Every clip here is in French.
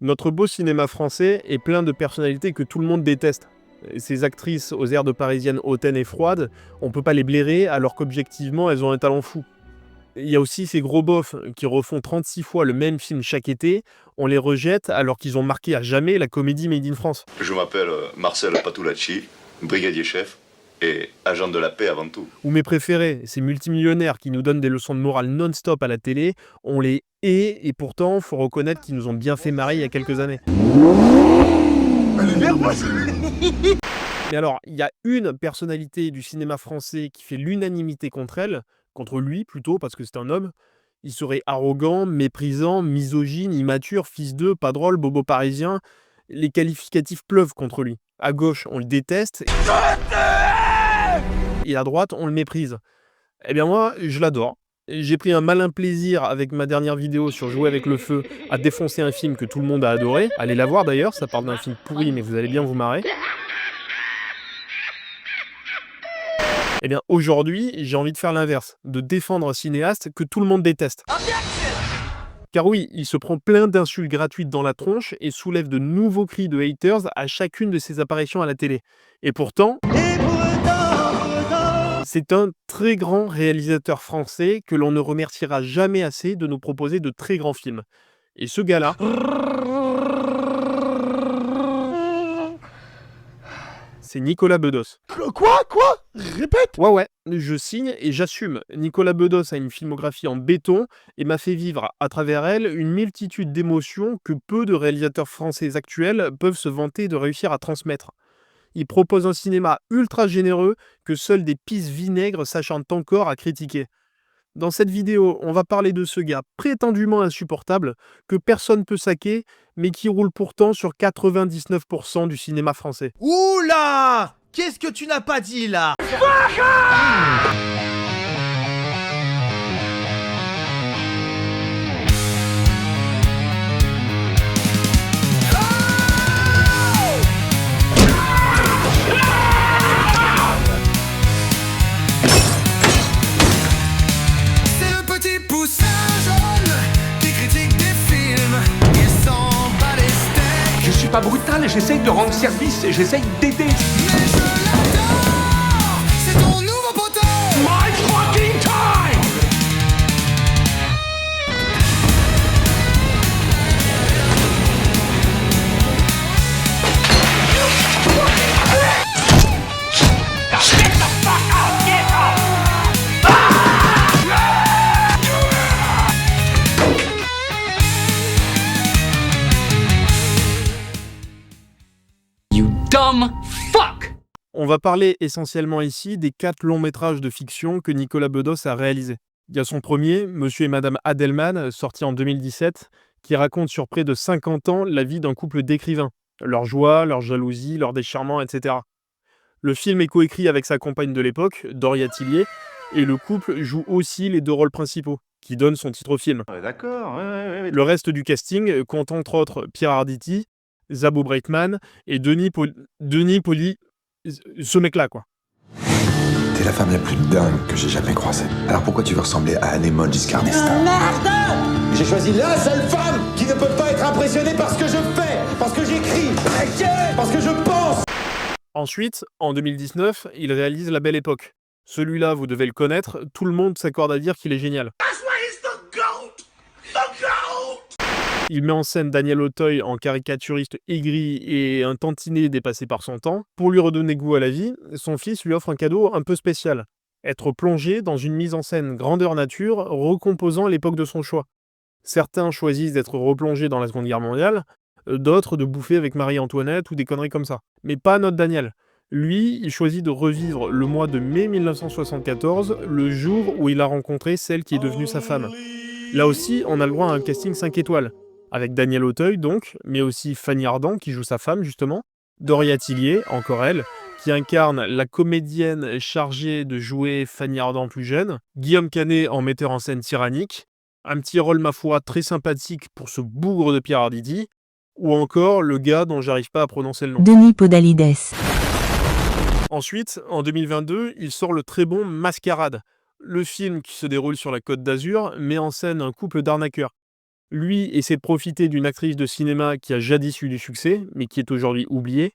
Notre beau cinéma français est plein de personnalités que tout le monde déteste. Ces actrices aux airs de parisiennes hautaines et froides, on peut pas les blairer alors qu'objectivement elles ont un talent fou. Il y a aussi ces gros bofs qui refont 36 fois le même film chaque été, on les rejette alors qu'ils ont marqué à jamais la comédie Made in France. Je m'appelle Marcel Patulacci, brigadier chef et agent de la paix avant tout. Ou mes préférés, ces multimillionnaires qui nous donnent des leçons de morale non-stop à la télé, on les hait et pourtant faut reconnaître qu'ils nous ont bien fait marrer il y a quelques années. Mais alors, il y a une personnalité du cinéma français qui fait l'unanimité contre elle, contre lui plutôt, parce que c'est un homme. Il serait arrogant, méprisant, misogyne, immature, fils d'eux, pas drôle, bobo parisien. Les qualificatifs pleuvent contre lui. À gauche, on le déteste. Et à droite, on le méprise. Eh bien moi, je l'adore. J'ai pris un malin plaisir avec ma dernière vidéo sur Jouer avec le feu à défoncer un film que tout le monde a adoré. Allez la voir d'ailleurs, ça parle d'un film pourri mais vous allez bien vous marrer. Eh bien aujourd'hui, j'ai envie de faire l'inverse, de défendre un cinéaste que tout le monde déteste. Car oui, il se prend plein d'insultes gratuites dans la tronche et soulève de nouveaux cris de haters à chacune de ses apparitions à la télé. Et pourtant, c'est un très grand réalisateur français que l'on ne remerciera jamais assez de nous proposer de très grands films. Et ce gars-là, c'est Nicolas Bedos. Quoi? Répète! Ouais, je signe et j'assume. Nicolas Bedos a une filmographie en béton et m'a fait vivre à travers elle une multitude d'émotions que peu de réalisateurs français actuels peuvent se vanter de réussir à transmettre. Il propose un cinéma ultra généreux que seuls des pisse vinaigres s'acharnent encore à critiquer. Dans cette vidéo, on va parler de ce gars prétendument insupportable que personne peut saquer, mais qui roule pourtant sur 99% du cinéma français. Oula! Qu'est-ce que tu n'as pas dit là? C'est le petit poussin jaune qui critique des films. Il s'en bat les steaks. Je suis pas brutal, j'essaye de rendre service, j'essaye d'aider. Mais je l'adore. C'est ton nouveau poteau. My fucking time! You dumb fuck! On va parler essentiellement ici des 4 longs métrages de fiction que Nicolas Bedos a réalisés. Il y a son premier, Monsieur et Madame Adelman, sorti en 2017, qui raconte sur près de 50 ans la vie d'un couple d'écrivains, leur joie, leur jalousie, leur déchirement, etc. Le film est coécrit avec sa compagne de l'époque, Doria Tillier, et le couple joue aussi les 2 rôles principaux, qui donnent son titre au film. D'accord, ouais. Le reste du casting compte entre autres Pierre Arditi, Zabou Breitman et Denis Poli, ce mec-là quoi. T'es la femme la plus dingue que j'ai jamais croisée. Alors pourquoi tu veux ressembler à Anémone Giscard d'Estaing? J'ai choisi la seule femme qui ne peut pas être impressionnée par ce que je fais, parce que j'écris, parce que je pense. Ensuite, en 2019, il réalise La Belle Époque. Celui-là, vous devez le connaître, tout le monde s'accorde à dire qu'il est génial. Il met en scène Daniel Auteuil en caricaturiste aigri et un tantinet dépassé par son temps. Pour lui redonner goût à la vie, son fils lui offre un cadeau un peu spécial. Être plongé dans une mise en scène grandeur nature, recomposant l'époque de son choix. Certains choisissent d'être replongés dans la Seconde Guerre mondiale, d'autres de bouffer avec Marie-Antoinette ou des conneries comme ça. Mais pas notre Daniel. Lui, il choisit de revivre le mois de mai 1974, le jour où il a rencontré celle qui est devenue sa femme. Là aussi, on a le droit à un casting 5 étoiles. Avec Daniel Auteuil donc, mais aussi Fanny Ardant qui joue sa femme justement, Doria Tillier, encore elle, qui incarne la comédienne chargée de jouer Fanny Ardant plus jeune, Guillaume Canet en metteur en scène tyrannique, un petit rôle ma foi très sympathique pour ce bougre de Pierre Arditi, ou encore le gars dont j'arrive pas à prononcer le nom. Denis Podalides. Ensuite, en 2022, il sort le très bon Mascarade. Le film qui se déroule sur la Côte d'Azur met en scène un couple d'arnaqueurs. Lui essaie de profiter d'une actrice de cinéma qui a jadis eu du succès, mais qui est aujourd'hui oubliée,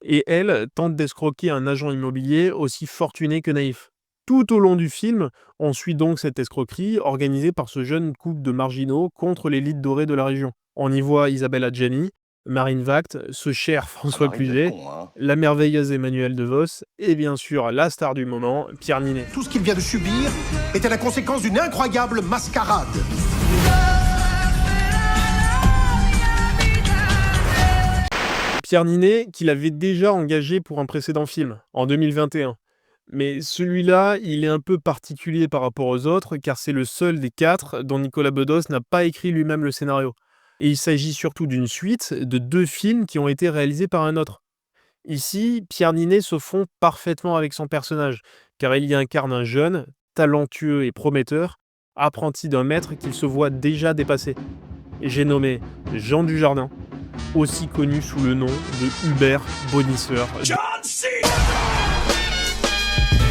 et elle tente d'escroquer un agent immobilier aussi fortuné que naïf. Tout au long du film, on suit donc cette escroquerie organisée par ce jeune couple de marginaux contre l'élite dorée de la région. On y voit Isabelle Adjani, Marine Vact, ce cher François Cluzet, la merveilleuse Emmanuelle DeVos et bien sûr la star du moment, Pierre Ninet. Tout ce qu'il vient de subir était la conséquence d'une incroyable mascarade. Pierre Ninet qu'il avait déjà engagé pour un précédent film, en 2021. Mais celui-là, il est un peu particulier par rapport aux autres, car c'est le seul des 4 dont Nicolas Bedos n'a pas écrit lui-même le scénario. Et il s'agit surtout d'une suite de 2 films qui ont été réalisés par un autre. Ici, Pierre Ninet se fond parfaitement avec son personnage, car il y incarne un jeune, talentueux et prometteur, apprenti d'un maître qu'il se voit déjà dépassé. Et j'ai nommé Jean Dujardin, aussi connu sous le nom de Hubert Bonisseur.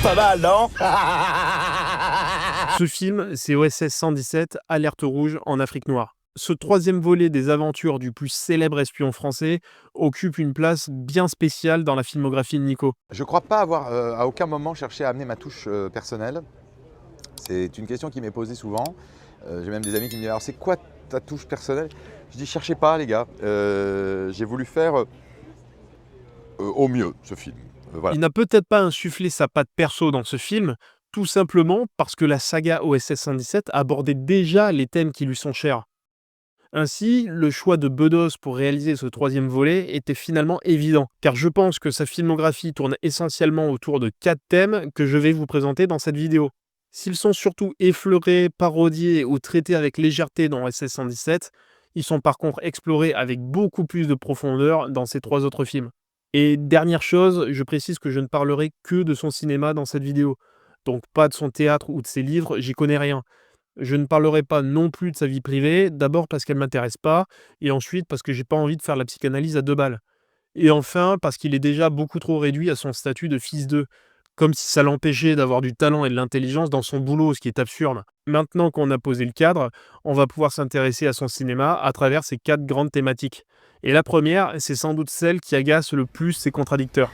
Pas mal, non? Ce film, c'est OSS 117, Alerte rouge en Afrique noire. Ce 3e volet des aventures du plus célèbre espion français occupe une place bien spéciale dans la filmographie de Nico. Je crois pas avoir à aucun moment cherché à amener ma touche personnelle. C'est une question qui m'est posée souvent. J'ai même des amis qui me disent « Alors c'est quoi ta touche personnelle ?» Je dis « Cherchez pas les gars, j'ai voulu faire au mieux ce film. » Voilà. Il n'a peut-être pas insufflé sa patte perso dans ce film, tout simplement parce que la saga OSS 117 abordait déjà les thèmes qui lui sont chers. Ainsi, le choix de Bedos pour réaliser ce 3e volet était finalement évident, car je pense que sa filmographie tourne essentiellement autour de 4 thèmes que je vais vous présenter dans cette vidéo. S'ils sont surtout effleurés, parodiés ou traités avec légèreté dans OSS 117, ils sont par contre explorés avec beaucoup plus de profondeur dans ces 3 autres films. Et dernière chose, je précise que je ne parlerai que de son cinéma dans cette vidéo, donc pas de son théâtre ou de ses livres, j'y connais rien. Je ne parlerai pas non plus de sa vie privée, d'abord parce qu'elle ne m'intéresse pas, et ensuite parce que j'ai pas envie de faire la psychanalyse à 2 balles. Et enfin parce qu'il est déjà beaucoup trop réduit à son statut de fils d'eux, comme si ça l'empêchait d'avoir du talent et de l'intelligence dans son boulot, ce qui est absurde. Maintenant qu'on a posé le cadre, on va pouvoir s'intéresser à son cinéma à travers ces 4 grandes thématiques. Et la première, c'est sans doute celle qui agace le plus ses contradicteurs.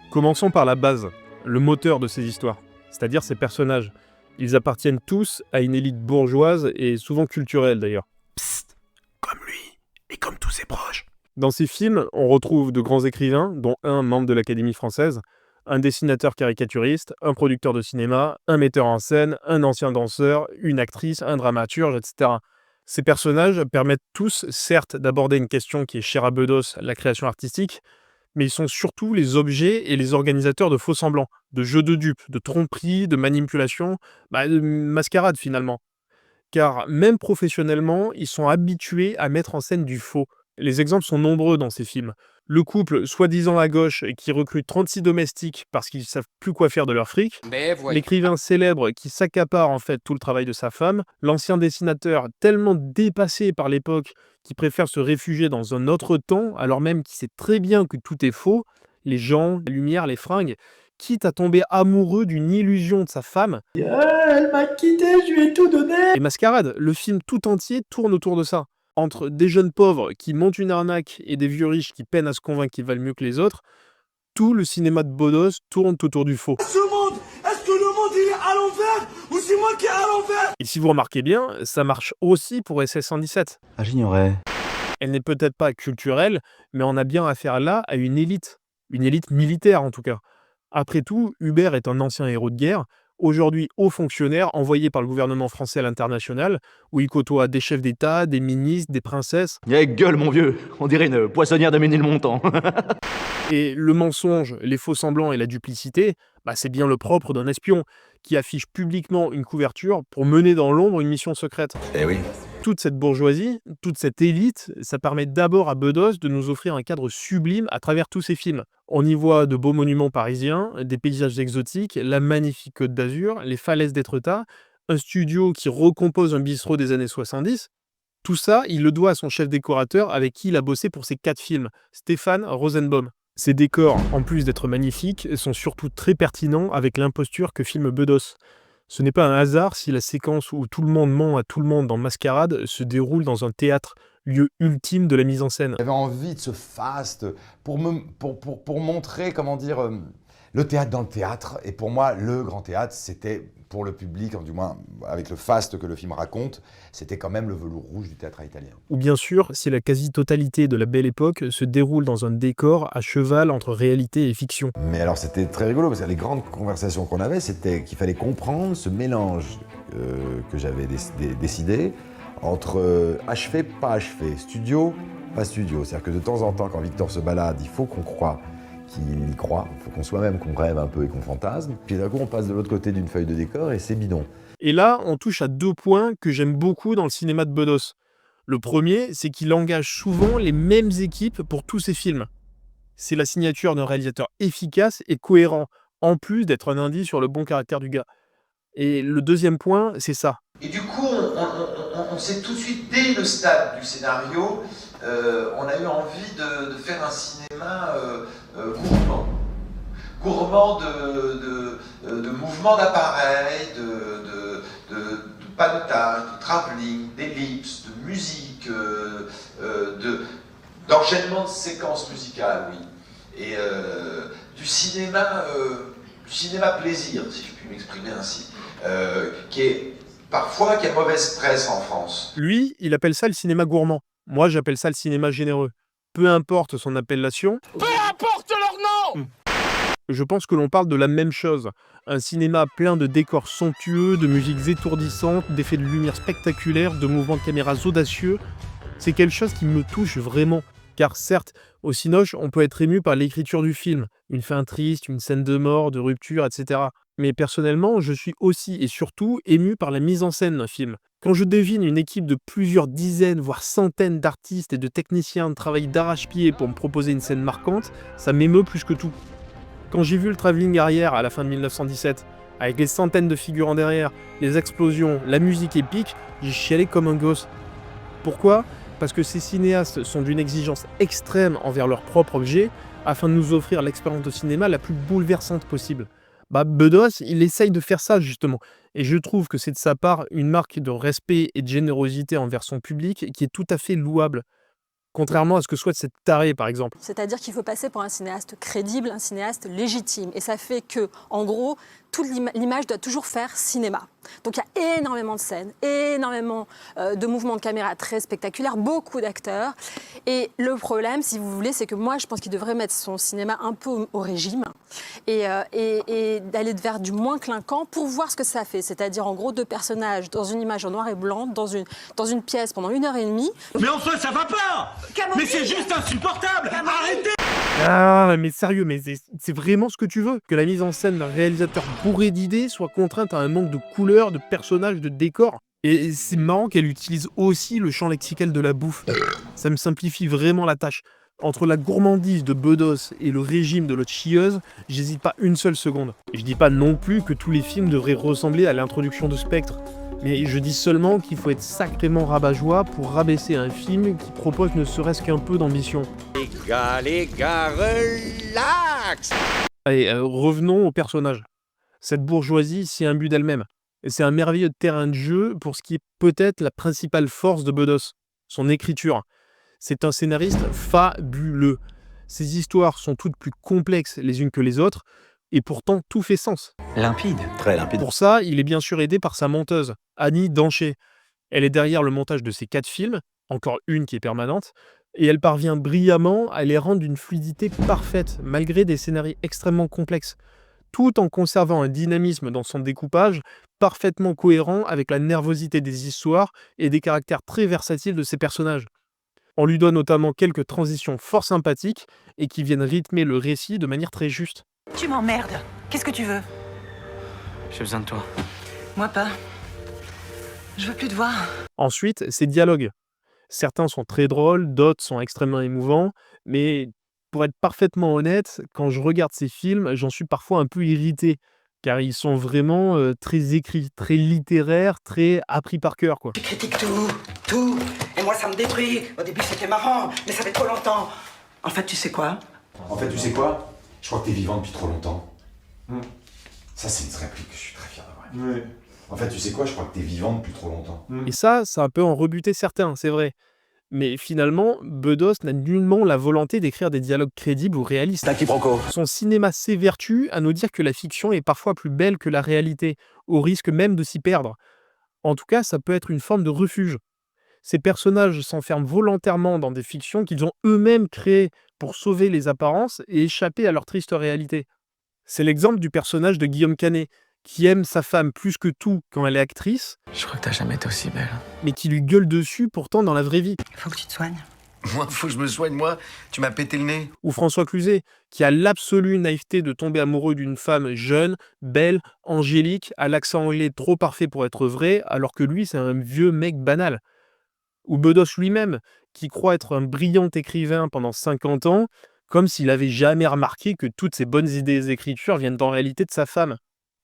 Commençons par la base, le moteur de ces histoires, c'est-à-dire ces personnages. Ils appartiennent tous à une élite bourgeoise et souvent culturelle d'ailleurs. Psst, comme lui et comme tous ses proches. Dans ces films, on retrouve de grands écrivains, dont un membre de l'Académie française, un dessinateur caricaturiste, un producteur de cinéma, un metteur en scène, un ancien danseur, une actrice, un dramaturge, etc. Ces personnages permettent tous, certes, d'aborder une question qui est chère à Bedos, la création artistique, mais ils sont surtout les objets et les organisateurs de faux-semblants, de jeux de dupes, de tromperies, de manipulations, de mascarades finalement. Car même professionnellement, ils sont habitués à mettre en scène du faux. Les exemples sont nombreux dans ces films. Le couple soi-disant à gauche qui recrute 36 domestiques parce qu'ils ne savent plus quoi faire de leur fric, l'écrivain célèbre qui s'accapare en fait tout le travail de sa femme, l'ancien dessinateur tellement dépassé par l'époque qui préfère se réfugier dans un autre temps alors même qu'il sait très bien que tout est faux, les gens, la lumière, les fringues, quitte à tomber amoureux d'une illusion de sa femme. Elle m'a quitté, je lui ai tout donné. Et Mascarade, le film tout entier tourne autour de ça. Entre des jeunes pauvres qui montent une arnaque et des vieux riches qui peinent à se convaincre qu'ils valent mieux que les autres, tout le cinéma de Bedos tourne autour du faux. Ce monde, est-ce que le monde il est à l'envers ou c'est moi qui est à l'envers? Et si vous remarquez bien, ça marche aussi pour SS 117. Ah, j'ignorais. Elle n'est peut-être pas culturelle, mais on a bien affaire là à une élite militaire en tout cas. Après tout, Hubert est un ancien héros de guerre, aujourd'hui haut fonctionnaire envoyé par le gouvernement français à l'international, où il côtoie des chefs d'État, des ministres, des princesses. Gueule, mon vieux, on dirait une poissonnière de Ménilmontant. Et le mensonge, les faux-semblants et la duplicité, c'est bien le propre d'un espion, qui affiche publiquement une couverture pour mener dans l'ombre une mission secrète. Eh oui. Toute cette bourgeoisie, toute cette élite, ça permet d'abord à Bedos de nous offrir un cadre sublime à travers tous ses films. On y voit de beaux monuments parisiens, des paysages exotiques, la magnifique Côte d'Azur, les falaises d'Étretat, un studio qui recompose un bistrot des années 70. Tout ça, il le doit à son chef décorateur avec qui il a bossé pour ses 4 films, Stéphane Rosenbaum. Ces décors, en plus d'être magnifiques, sont surtout très pertinents avec l'imposture que filme Bedos. Ce n'est pas un hasard si la séquence où tout le monde ment à tout le monde dans Mascarade se déroule dans un théâtre, lieu ultime de la mise en scène. J'avais envie de ce faste pour montrer, comment dire, le théâtre dans le théâtre. Et pour moi, le grand théâtre, c'était pour le public, du moins avec le faste que le film raconte, c'était quand même le velours rouge du théâtre italien. Ou bien sûr, si la quasi-totalité de la Belle Époque se déroule dans un décor à cheval entre réalité et fiction. Mais alors c'était très rigolo, parce que les grandes conversations qu'on avait, c'était qu'il fallait comprendre ce mélange que j'avais décidé entre achevé, pas achevé, studio, pas studio. C'est-à-dire que de temps en temps, quand Victor se balade, il faut qu'on croie qu'il y croit, il faut qu'on soit même, qu'on rêve un peu et qu'on fantasme. Puis d'un coup, on passe de l'autre côté d'une feuille de décor et c'est bidon. Et là, on touche à 2 points que j'aime beaucoup dans le cinéma de Bedos. Le premier, c'est qu'il engage souvent les mêmes équipes pour tous ses films. C'est la signature d'un réalisateur efficace et cohérent, en plus d'être un indice sur le bon caractère du gars. Et le deuxième point, c'est ça. Et du coup, on s'est tout de suite, dès le stade du scénario, on a eu envie de faire un cinéma gourmand. Gourmand de mouvements d'appareil, de panotage, de travelling, d'ellipses, de musique, d'enchaînement de séquences musicales, oui. Et du cinéma plaisir, si je puis m'exprimer ainsi, qui a mauvaise presse en France. Lui, il appelle ça le cinéma gourmand. Moi, j'appelle ça le cinéma généreux. Peu importe son appellation. Peu importe leur nom! Je pense que l'on parle de la même chose. Un cinéma plein de décors somptueux, de musiques étourdissantes, d'effets de lumière spectaculaires, de mouvements de caméras audacieux. C'est quelque chose qui me touche vraiment. Car certes, au Cinoche, on peut être ému par l'écriture du film. Une fin triste, une scène de mort, de rupture, etc. Mais personnellement, je suis aussi et surtout ému par la mise en scène d'un film. Quand je devine une équipe de plusieurs dizaines, voire centaines d'artistes et de techniciens travailler d'arrache-pied pour me proposer une scène marquante, ça m'émeut plus que tout. Quand j'ai vu le travelling arrière à la fin de 1917, avec les centaines de figurants derrière, les explosions, la musique épique, j'ai chialé comme un gosse. Pourquoi ? Parce que ces cinéastes sont d'une exigence extrême envers leur propre objet, afin de nous offrir l'expérience de cinéma la plus bouleversante possible. Bedos, il essaye de faire ça justement, et je trouve que c'est de sa part une marque de respect et de générosité envers son public qui est tout à fait louable. Contrairement à ce que souhaite cette tarée, par exemple. C'est-à-dire qu'il faut passer pour un cinéaste crédible, un cinéaste légitime. Et ça fait que, en gros, toute l'image doit toujours faire cinéma. Donc il y a énormément de scènes, énormément de mouvements de caméra très spectaculaires, beaucoup d'acteurs. Et le problème, si vous voulez, c'est que moi, je pense qu'il devrait mettre son cinéma un peu au régime et d'aller vers du moins clinquant pour voir ce que ça fait. C'est-à-dire, en gros, 2 personnages dans une image en noir et blanc, dans une pièce pendant 1h30. Mais enfin, ça va pas! Mais c'est juste insupportable! Arrêtez! Ah, mais sérieux, mais c'est vraiment ce que tu veux? Que la mise en scène d'un réalisateur bourré d'idées soit contrainte à un manque de couleurs, de personnages, de décors? Et c'est marrant qu'elle utilise aussi le champ lexical de la bouffe. Ça me simplifie vraiment la tâche. Entre la gourmandise de Bedos et le régime de l'autre chieuse, j'hésite pas une seule seconde. Et je dis pas non plus que tous les films devraient ressembler à l'introduction de Spectre. Mais je dis seulement qu'il faut être sacrément rabat-joie pour rabaisser un film qui propose ne serait-ce qu'un peu d'ambition. Les gars, relax! Allez, revenons au personnage. Cette bourgeoisie s'y imbue d'elle-même. Et c'est un merveilleux terrain de jeu pour ce qui est peut-être la principale force de Bedos, son écriture. C'est un scénariste fabuleux. Ses histoires sont toutes plus complexes les unes que les autres, et pourtant tout fait sens. Limpide. Très limpide. Pour ça, il est bien sûr aidé par sa monteuse, Annie Dancher. Elle est derrière le montage de ses 4 films, encore une qui est permanente, et elle parvient brillamment à les rendre d'une fluidité parfaite, malgré des scénarios extrêmement complexes, tout en conservant un dynamisme dans son découpage parfaitement cohérent avec la nervosité des histoires et des caractères très versatiles de ses personnages. On lui doit notamment quelques transitions fort sympathiques et qui viennent rythmer le récit de manière très juste. Tu m'emmerdes. Qu'est-ce que tu veux? J'ai besoin de toi. Moi pas. Je veux plus te voir. Ensuite, ses dialogues. Certains sont très drôles, d'autres sont extrêmement émouvants, mais pour être parfaitement honnête, quand je regarde ces films, j'en suis parfois un peu irrité, car ils sont vraiment très écrits, très littéraires, très appris par cœur, quoi. Tu critiques tout. Et moi ça me détruit. Au début c'était marrant, mais ça fait trop longtemps. En fait, tu sais quoi? En fait, tu sais quoi? Je crois que t'es vivant depuis trop longtemps. Ça, c'est une réplique que je suis très fier d'avoir. Ouais. En fait, tu sais quoi? Je crois que t'es vivant depuis trop longtemps. Et ça peut en rebuter certains, c'est vrai. Mais finalement, Bedos n'a nullement la volonté d'écrire des dialogues crédibles ou réalistes. T'as quiproquo. Son cinéma s'évertue à nous dire que la fiction est parfois plus belle que la réalité, au risque même de s'y perdre. En tout cas, ça peut être une forme de refuge. Ces personnages s'enferment volontairement dans des fictions qu'ils ont eux-mêmes créées pour sauver les apparences et échapper à leur triste réalité. C'est l'exemple du personnage de Guillaume Canet, qui aime sa femme plus que tout quand elle est actrice, Je crois que t'as jamais été aussi belle. mais qui lui gueule dessus pourtant dans la vraie vie. Faut que tu te soignes. Moi, faut que je me soigne, moi. Tu m'as pété le nez. Ou François Cluzet, qui a l'absolue naïveté de tomber amoureux d'une femme jeune, belle, angélique, à l'accent anglais trop parfait pour être vrai, alors que lui, c'est un vieux mec banal. Ou Bedos lui-même, qui croit être un brillant écrivain pendant 50 ans, comme s'il avait jamais remarqué que toutes ses bonnes idées d'écriture viennent en réalité de sa femme.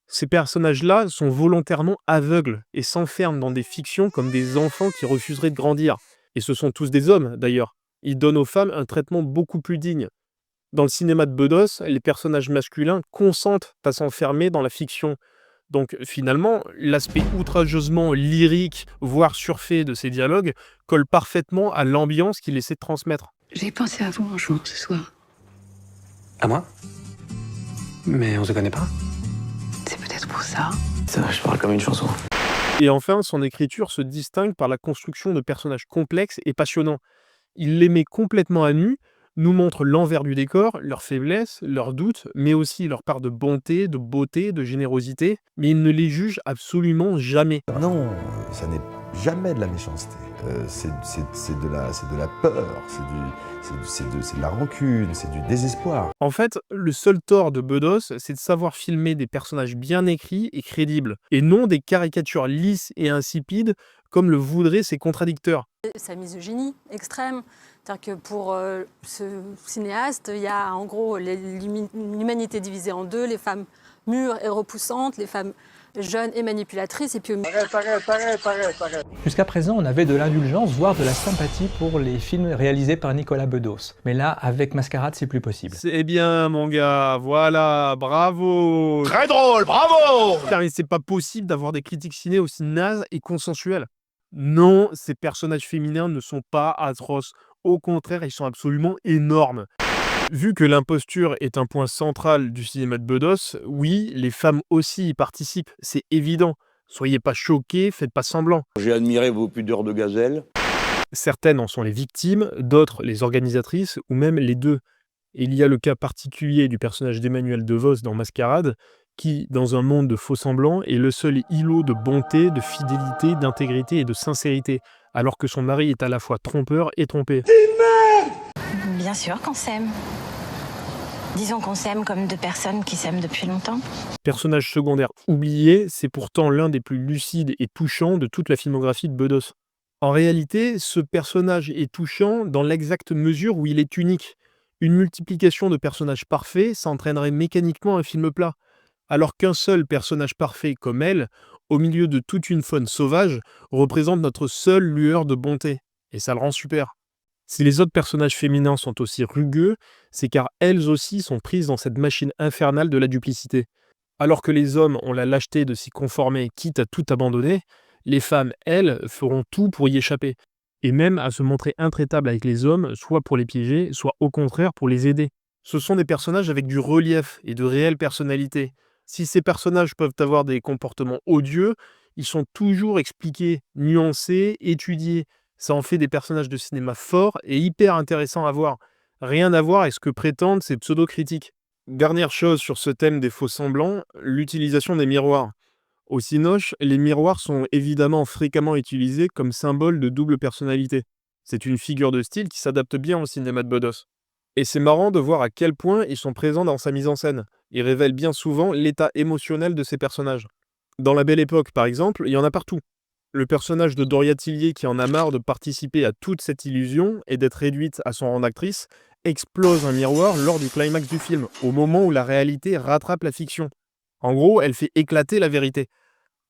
Ces personnages-là sont volontairement aveugles et s'enferment dans des fictions comme des enfants qui refuseraient de grandir. Et ce sont tous des hommes, d'ailleurs. Ils donnent aux femmes un traitement beaucoup plus digne. Dans le cinéma de Bedos, les personnages masculins consentent à s'enfermer dans la fiction. Donc finalement, l'aspect outrageusement lyrique, voire surfait de ces dialogues colle parfaitement à l'ambiance qu'il essaie de transmettre. J'ai pensé à vous en jouant ce soir. À moi? Mais on se connaît pas? C'est peut-être pour ça. Ça, je parle comme une chanson. Et enfin, son écriture se distingue par la construction de personnages complexes et passionnants. Il les met complètement à nu, nous montre l'envers du décor, leurs faiblesses, leurs doutes, mais aussi leur part de bonté, de beauté, de générosité, mais il ne les juge absolument jamais. Non, ça n'est jamais de la méchanceté. C'est de la peur, c'est de la rancune, c'est du désespoir. En fait, le seul tort de Bedos, c'est de savoir filmer des personnages bien écrits et crédibles, et non des caricatures lisses et insipides comme le voudraient ses contradicteurs. Sa misogynie extrême, c'est-à-dire que pour ce cinéaste, il y a en gros l'humanité divisée en deux, les femmes mûres et repoussantes, les femmes jeunes et manipulatrices, et puis... Jusqu'à présent, on avait de l'indulgence, voire de la sympathie pour les films réalisés par Nicolas Bedos. Mais là, avec Mascarade, c'est plus possible. C'est bien, mon gars, voilà, bravo. Très drôle, bravo. Car c'est pas possible d'avoir des critiques ciné aussi nazes et consensuelles. Non, ces personnages féminins ne sont pas atroces. Au contraire, ils sont absolument énormes. Vu que l'imposture est un point central du cinéma de Bedos, oui, les femmes aussi y participent, c'est évident. Soyez pas choqués, faites pas semblant. J'ai admiré vos pudeurs de gazelle. Certaines en sont les victimes, d'autres les organisatrices, ou même les deux. Et il y a le cas particulier du personnage d'Emmanuel DeVos dans Mascarade, qui, dans un monde de faux-semblants, est le seul îlot de bonté, de fidélité, d'intégrité et de sincérité, alors que son mari est à la fois trompeur et trompé. Bien sûr qu'on s'aime. Disons qu'on s'aime comme deux personnes qui s'aiment depuis longtemps. Personnage secondaire oublié, c'est pourtant l'un des plus lucides et touchants de toute la filmographie de Bedos. En réalité, ce personnage est touchant dans l'exacte mesure où il est unique. Une multiplication de personnages parfaits s'entraînerait mécaniquement un film plat, alors qu'un seul personnage parfait comme elle, au milieu de toute une faune sauvage, représente notre seule lueur de bonté. Et ça le rend super. Si les autres personnages féminins sont aussi rugueux, c'est car elles aussi sont prises dans cette machine infernale de la duplicité. Alors que les hommes ont la lâcheté de s'y conformer, quitte à tout abandonner, les femmes, elles, feront tout pour y échapper. Et même à se montrer intraitables avec les hommes, soit pour les piéger, soit au contraire pour les aider. Ce sont des personnages avec du relief et de réelles personnalités. Si ces personnages peuvent avoir des comportements odieux, ils sont toujours expliqués, nuancés, étudiés. Ça en fait des personnages de cinéma forts et hyper intéressants à voir. Rien à voir avec ce que prétendent ces pseudo-critiques. Dernière chose sur ce thème des faux-semblants, l'utilisation des miroirs. Au Cinoche, les miroirs sont évidemment fréquemment utilisés comme symbole de double personnalité. C'est une figure de style qui s'adapte bien au cinéma de Bedos. Et c'est marrant de voir à quel point ils sont présents dans sa mise en scène. Ils révèlent bien souvent l'état émotionnel de ces personnages. Dans La Belle Époque, par exemple, il y en a partout. Le personnage de Doria Tillier, qui en a marre de participer à toute cette illusion et d'être réduite à son rang d'actrice, explose un miroir lors du climax du film, au moment où la réalité rattrape la fiction. En gros, elle fait éclater la vérité.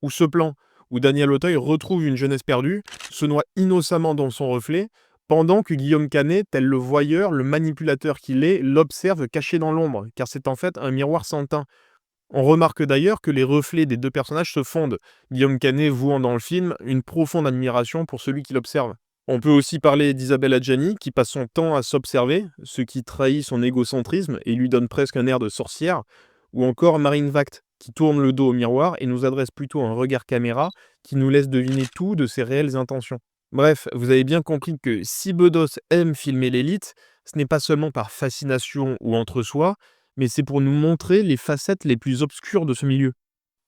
Ou ce plan, où Daniel Auteuil retrouve une jeunesse perdue, se noie innocemment dans son reflet, pendant que Guillaume Canet, tel le voyeur, le manipulateur qu'il est, l'observe caché dans l'ombre, car c'est en fait un miroir sans teint. On remarque d'ailleurs que les reflets des deux personnages se fondent, Guillaume Canet vouant dans le film une profonde admiration pour celui qui l'observe. On peut aussi parler d'Isabelle Adjani, qui passe son temps à s'observer, ce qui trahit son égocentrisme et lui donne presque un air de sorcière, ou encore Marine Vact, qui tourne le dos au miroir et nous adresse plutôt un regard caméra qui nous laisse deviner tout de ses réelles intentions. Bref, vous avez bien compris que si Bedos aime filmer l'élite, ce n'est pas seulement par fascination ou entre-soi, mais c'est pour nous montrer les facettes les plus obscures de ce milieu.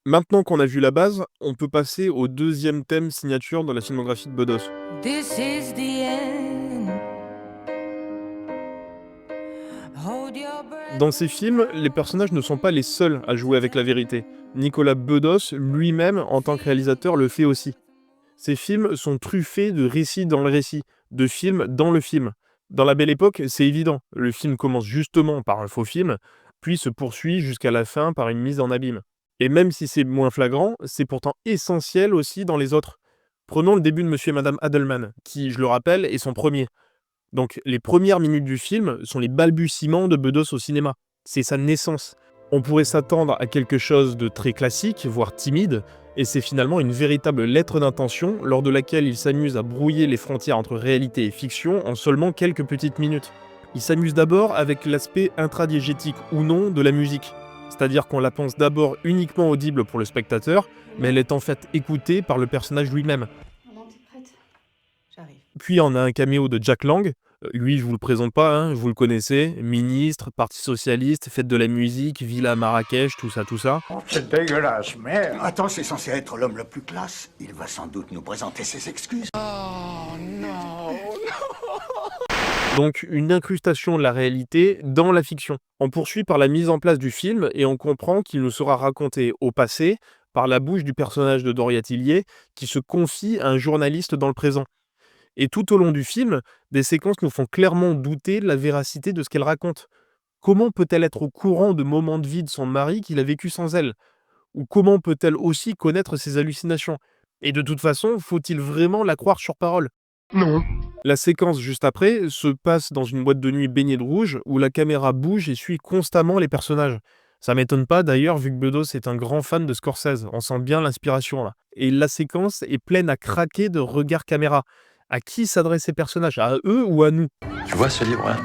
Maintenant qu'on a vu la base, on peut passer au deuxième thème signature de la filmographie de Bedos. This is the end. Hold your breath. Dans ces films, les personnages ne sont pas les seuls à jouer avec la vérité. Nicolas Bedos, lui-même, en tant que réalisateur, le fait aussi. Ces films sont truffés de récits dans le récit, de films dans le film. Dans La Belle Époque, c'est évident. Le film commence justement par un faux film, puis se poursuit jusqu'à la fin par une mise en abîme. Et même si c'est moins flagrant, c'est pourtant essentiel aussi dans les autres. Prenons le début de Monsieur et Madame Adelman, qui, je le rappelle, est son premier. Donc les premières minutes du film sont les balbutiements de Bedos au cinéma. C'est sa naissance. On pourrait s'attendre à quelque chose de très classique, voire timide, et c'est finalement une véritable lettre d'intention lors de laquelle il s'amuse à brouiller les frontières entre réalité et fiction en seulement quelques petites minutes. Il s'amuse d'abord avec l'aspect intradiégétique ou non de la musique. C'est-à-dire qu'on la pense d'abord uniquement audible pour le spectateur, mais elle est en fait écoutée par le personnage lui-même. Maman, t'es prête? J'arrive. Puis on a un caméo de Jack Lang. Lui, je vous le présente pas, hein, vous le connaissez. Ministre, Parti Socialiste, fête de la musique, villa à Marrakech, tout ça, tout ça. C'est dégueulasse, mais... Attends, c'est censé être l'homme le plus classe. Il va sans doute nous présenter ses excuses. Oh non. Donc une incrustation de la réalité dans la fiction. On poursuit par la mise en place du film et on comprend qu'il nous sera raconté au passé par la bouche du personnage de Doria Tillier qui se confie à un journaliste dans le présent. Et tout au long du film, des séquences nous font clairement douter de la véracité de ce qu'elle raconte. Comment peut-elle être au courant de moments de vie de son mari qu'il a vécu sans elle? Ou comment peut-elle aussi connaître ses hallucinations? Et de toute façon, faut-il vraiment la croire sur parole? Non. La séquence juste après se passe dans une boîte de nuit baignée de rouge où la caméra bouge et suit constamment les personnages. Ça m'étonne pas d'ailleurs vu que Bedos est un grand fan de Scorsese, on sent bien l'inspiration là. Et la séquence est pleine à craquer de regards caméra. À qui s'adressent ces personnages? À eux ou à nous? Tu vois ce livre, hein?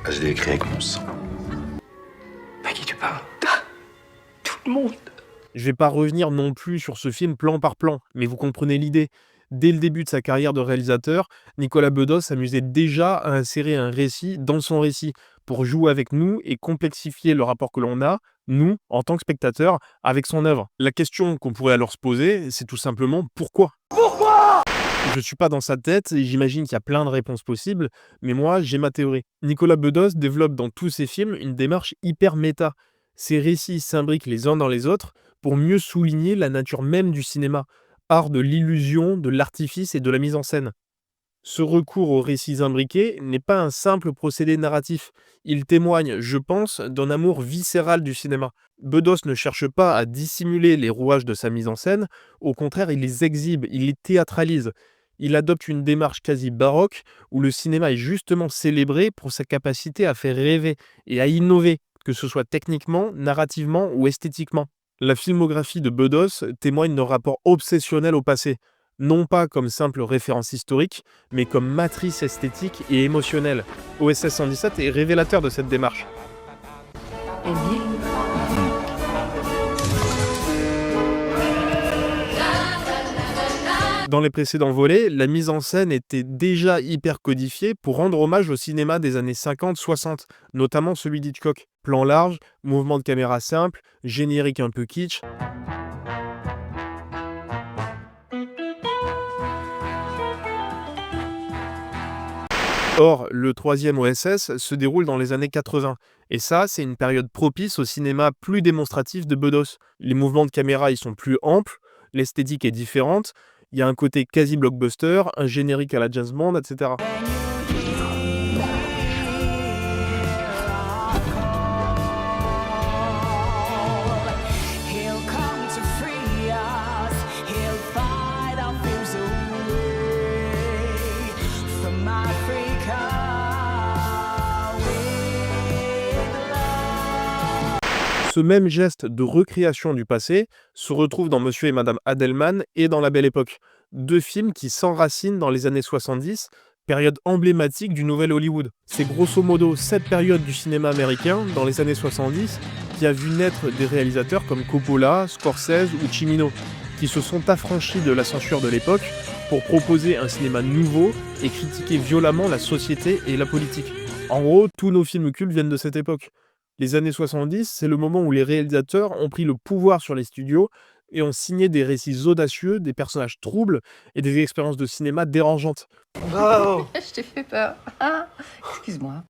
Je l'ai écrit avec mon sang. À qui tu parles? Tout le monde. Je vais pas revenir non plus sur ce film plan par plan, mais vous comprenez l'idée. Dès le début de sa carrière de réalisateur, Nicolas Bedos s'amusait déjà à insérer un récit dans son récit, pour jouer avec nous et complexifier le rapport que l'on a, nous, en tant que spectateurs, avec son œuvre. La question qu'on pourrait alors se poser, c'est tout simplement pourquoi? Pourquoi? Je suis pas dans sa tête et j'imagine qu'il y a plein de réponses possibles, mais moi, j'ai ma théorie. Nicolas Bedos développe dans tous ses films une démarche hyper méta. Ses récits s'imbriquent les uns dans les autres pour mieux souligner la nature même du cinéma, art de l'illusion, de l'artifice et de la mise en scène. Ce recours aux récits imbriqués n'est pas un simple procédé narratif. Il témoigne, je pense, d'un amour viscéral du cinéma. Bedos ne cherche pas à dissimuler les rouages de sa mise en scène, au contraire, il les exhibe, il les théâtralise. Il adopte une démarche quasi baroque où le cinéma est justement célébré pour sa capacité à faire rêver et à innover, que ce soit techniquement, narrativement ou esthétiquement. La filmographie de Bedos témoigne d'un rapport obsessionnel au passé, non pas comme simple référence historique, mais comme matrice esthétique et émotionnelle. OSS 117 est révélateur de cette démarche. Dans les précédents volets, la mise en scène était déjà hyper codifiée pour rendre hommage au cinéma des années 50-60, notamment celui d'Hitchcock. Plan large, mouvement de caméra simple, générique un peu kitsch. Or, le troisième OSS se déroule dans les années 80, et ça, c'est une période propice au cinéma plus démonstratif de Bedos. Les mouvements de caméra y sont plus amples, l'esthétique est différente, il y a un côté quasi blockbuster, un générique à la James Bond, etc. My Ce même geste de recréation du passé se retrouve dans Monsieur et Madame Adelman et dans La Belle Époque, 2 films qui s'enracinent dans les années 70, période emblématique du nouvel Hollywood. C'est grosso modo cette période du cinéma américain, dans les années 70, qui a vu naître des réalisateurs comme Coppola, Scorsese ou Cimino, qui se sont affranchis de la censure de l'époque pour proposer un cinéma nouveau et critiquer violemment la société et la politique. En gros, tous nos films cultes viennent de cette époque. Les années 70, c'est le moment où les réalisateurs ont pris le pouvoir sur les studios et ont signé des récits audacieux, des personnages troubles et des expériences de cinéma dérangeantes. Oh. Je t'ai fait peur. Ah, excuse-moi.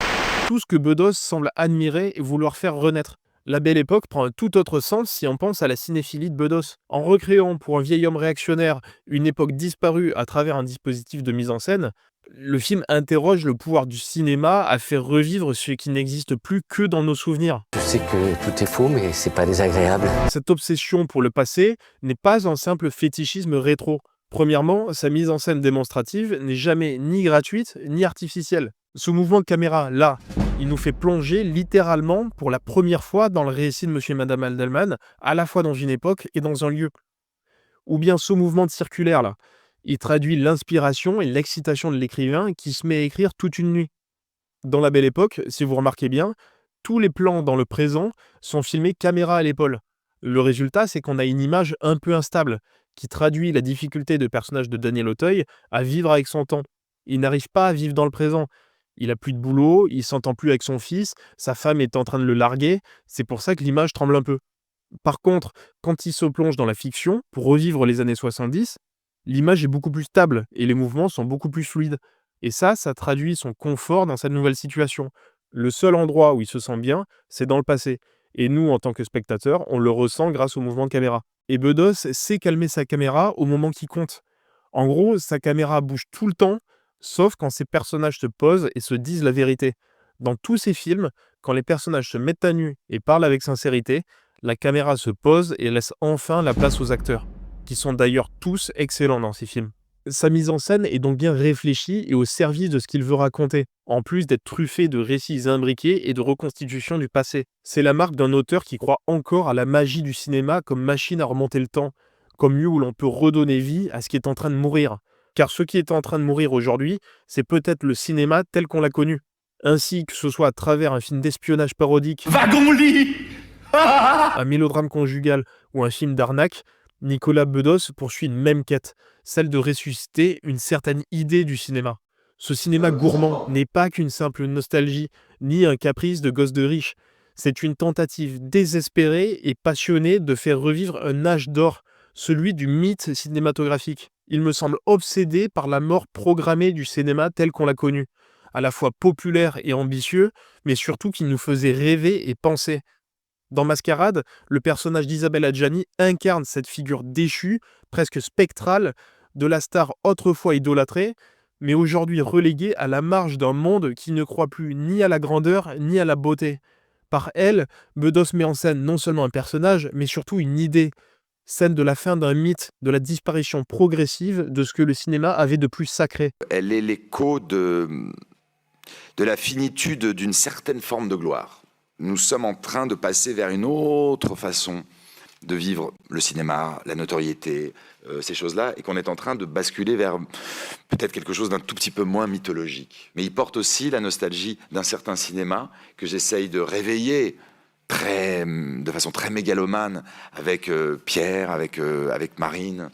Tout ce que Bedos semble admirer et vouloir faire renaître. La Belle Époque prend un tout autre sens si on pense à la cinéphilie de Bedos. En recréant pour un vieil homme réactionnaire une époque disparue à travers un dispositif de mise en scène, le film interroge le pouvoir du cinéma à faire revivre ce qui n'existe plus que dans nos souvenirs. Je sais que tout est faux, mais c'est pas désagréable. Cette obsession pour le passé n'est pas un simple fétichisme rétro. Premièrement, sa mise en scène démonstrative n'est jamais ni gratuite ni artificielle. Ce mouvement de caméra, là, il nous fait plonger littéralement pour la première fois dans le récit de Monsieur et Madame Adelman, à la fois dans une époque et dans un lieu. Ou bien ce mouvement de circulaire, là, il traduit l'inspiration et l'excitation de l'écrivain qui se met à écrire toute une nuit. Dans La Belle Époque, si vous remarquez bien, tous les plans dans le présent sont filmés caméra à l'épaule. Le résultat, c'est qu'on a une image un peu instable, qui traduit la difficulté de personnage de Daniel Auteuil à vivre avec son temps. Il n'arrive pas à vivre dans le présent. Il a plus de boulot, il s'entend plus avec son fils, sa femme est en train de le larguer, c'est pour ça que l'image tremble un peu. Par contre, quand il se plonge dans la fiction, pour revivre les années 70, l'image est beaucoup plus stable et les mouvements sont beaucoup plus fluides. Et ça traduit son confort dans cette nouvelle situation. Le seul endroit où il se sent bien, c'est dans le passé. Et nous, en tant que spectateurs, on le ressent grâce au mouvement de caméra. Et Bedos sait calmer sa caméra au moment qui compte. En gros, sa caméra bouge tout le temps, sauf quand ses personnages se posent et se disent la vérité. Dans tous ses films, quand les personnages se mettent à nu et parlent avec sincérité, la caméra se pose et laisse enfin la place aux acteurs, qui sont d'ailleurs tous excellents dans ces films. Sa mise en scène est donc bien réfléchie et au service de ce qu'il veut raconter, en plus d'être truffé de récits imbriqués et de reconstitution du passé. C'est la marque d'un auteur qui croit encore à la magie du cinéma comme machine à remonter le temps, comme lieu où l'on peut redonner vie à ce qui est en train de mourir. Car ce qui est en train de mourir aujourd'hui, c'est peut-être le cinéma tel qu'on l'a connu. Ainsi que ce soit à travers un film d'espionnage parodique, Wagon-lit un mélodrame conjugal ou un film d'arnaque, Nicolas Bedos poursuit une même quête, celle de ressusciter une certaine idée du cinéma. Ce cinéma gourmand n'est pas qu'une simple nostalgie, ni un caprice de gosse de riche. C'est une tentative désespérée et passionnée de faire revivre un âge d'or, celui du mythe cinématographique. Il me semble obsédé par la mort programmée du cinéma tel qu'on l'a connu, à la fois populaire et ambitieux, mais surtout qui nous faisait rêver et penser. Dans Mascarade, le personnage d'Isabelle Adjani incarne cette figure déchue, presque spectrale, de la star autrefois idolâtrée, mais aujourd'hui reléguée à la marge d'un monde qui ne croit plus ni à la grandeur ni à la beauté. Par elle, Bedos met en scène non seulement un personnage, mais surtout une idée, scène de la fin d'un mythe, de la disparition progressive de ce que le cinéma avait de plus sacré. Elle est l'écho de la finitude d'une certaine forme de gloire. Nous sommes en train de passer vers une autre façon de vivre le cinéma, la notoriété, ces choses-là, et qu'on est en train de basculer vers peut-être quelque chose d'un tout petit peu moins mythologique. Mais il porte aussi la nostalgie d'un certain cinéma que j'essaye de réveiller de façon très mégalomane avec Pierre, avec Marine.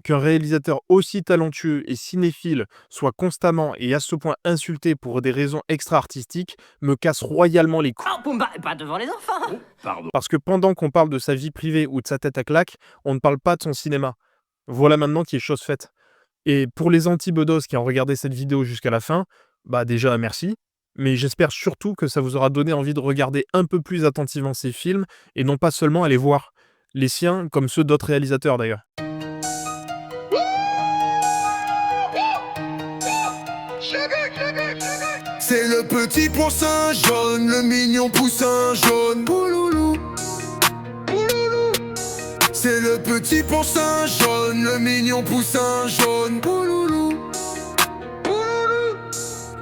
Qu'un réalisateur aussi talentueux et cinéphile soit constamment et à ce point insulté pour des raisons extra-artistiques me casse royalement les couilles. Oh, bon, bah, pas devant les enfants. Pardon. Parce que pendant qu'on parle de sa vie privée ou de sa tête à claque, on ne parle pas de son cinéma. Voilà maintenant qui est chose faite. Et pour les anti-Bedos qui ont regardé cette vidéo jusqu'à la fin, bah déjà merci. Mais j'espère surtout que ça vous aura donné envie de regarder un peu plus attentivement ces films et non pas seulement à les voir. Les siens comme ceux d'autres réalisateurs d'ailleurs. C'est le petit poussin jaune, le mignon poussin jaune. Pouloulou. Pouloulou. C'est le petit poussin jaune, le mignon poussin jaune. Pouloulou. Pouloulou.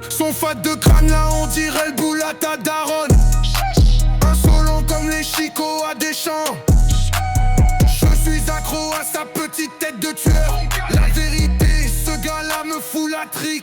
Son fat de crâne là, on dirait le boule à ta daronne. Insolent comme les et Chico à Deschamps. Je suis accro à sa petite tête de tueur. La vérité, ce gars-là me fout la trique.